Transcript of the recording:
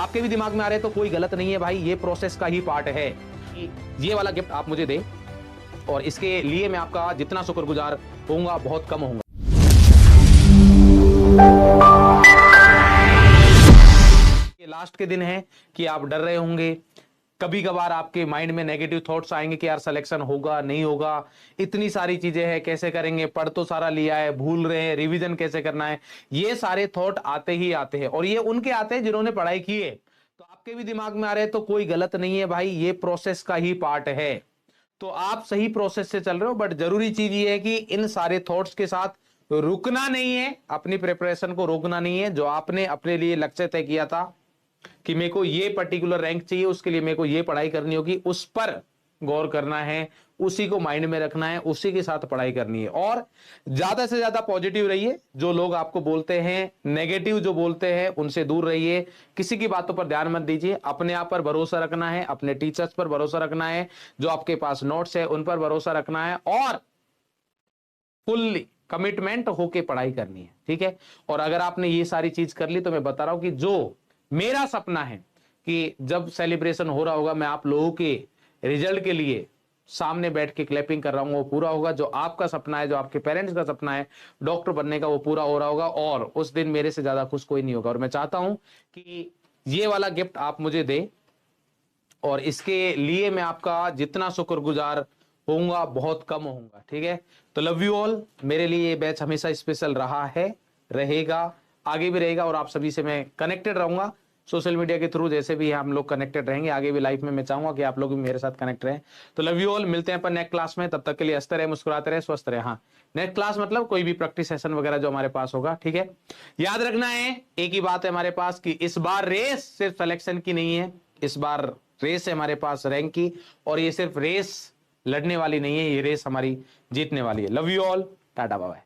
आपके भी दिमाग में आ रहे तो कोई गलत नहीं है भाई, ये प्रोसेस का ही पार्ट है। ये वाला गिफ्ट आप मुझे दे और इसके लिए मैं आपका जितना शुक्रगुजार होऊंगा बहुत कम होऊंगा। ये लास्ट के दिन है कि आप डर रहे होंगे, कभी कभार आपके माइंड में नेगेटिव थॉट्स आएंगे कि यार सिलेक्शन होगा नहीं होगा, इतनी सारी चीजें हैं, कैसे करेंगे, पढ़ तो सारा लिया है, भूल रहे हैं, रिवीजन कैसे करना है। ये सारे थॉट आते ही आते हैं और ये उनके आते हैं जिन्होंने पढ़ाई की है। तो आपके भी दिमाग में आ रहे हैं तो कोई गलत नहीं है भाई, ये प्रोसेस का ही पार्ट है। तो आप सही प्रोसेस से चल रहे हो, बट जरूरी चीज ये है कि इन सारे थॉट्स के साथ रुकना नहीं है, अपनी प्रिपरेशन को रोकना नहीं है। जो आपने अपने लिए लक्ष्य तय किया था कि मेरे को ये पर्टिकुलर रैंक चाहिए, उसके लिए मेरे को ये पढ़ाई करनी होगी, उस पर गौर करना है, उसी को माइंड में रखना है, उसी के साथ पढ़ाई करनी है। और ज्यादा से ज्यादा पॉजिटिव रहिए। जो लोग आपको बोलते हैं नेगेटिव, जो बोलते हैं उनसे दूर रहिए, किसी की बातों पर ध्यान मत दीजिए। अपने आप पर भरोसा रखना है, अपने टीचर्स पर भरोसा रखना है, जो आपके पास नोट्स है उन पर भरोसा रखना है और फुल्ली कमिटमेंट होके पढ़ाई करनी है, ठीक है। और अगर आपने ये सारी चीज कर ली तो मैं बता रहा हूं कि जो मेरा सपना है कि जब सेलिब्रेशन हो रहा होगा मैं आप लोगों के रिजल्ट के लिए सामने बैठ के क्लैपिंग कर रहा हूं, वो पूरा होगा। जो आपका सपना है, जो आपके पेरेंट्स का सपना है डॉक्टर बनने का, वो पूरा हो रहा होगा। और उस दिन मेरे से ज्यादा खुश कोई नहीं होगा। और मैं चाहता हूं कि ये वाला गिफ्ट आप मुझे दे और इसके लिए मैं आपका जितना शुक्रगुजार होऊंगा बहुत कम होऊंगा, ठीक है। तो लव यू ऑल। मेरे लिए ये बैच हमेशा स्पेशल रहा है, रहेगा, आगे भी रहेगा और आप सभी से मैं कनेक्टेड रहूंगा सोशल मीडिया के थ्रू। जैसे भी हम लोग कनेक्टेड रहेंगे आगे भी लाइफ में, मैं चाहूंगा कि आप लोग भी मेरे साथ कनेक्ट रहें। तो लव यू ऑल, मिलते हैं अपन नेक्स्ट क्लास में। तब तक के लिए हंसते रहे, मुस्कुराते रहे, स्वस्थ रहे। हाँ, नेक्स्ट क्लास मतलब कोई भी प्रैक्टिस सेशन वगैरह जो हमारे पास होगा, ठीक है। याद रखना है एक ही बात है हमारे पास कि इस बार रेस सिर्फ सिलेक्शन की नहीं है, इस बार रेस है हमारे पास रैंक की। और ये सिर्फ रेस लड़ने वाली नहीं है, ये रेस हमारी जीतने वाली है। Love you all, ta-ta bye.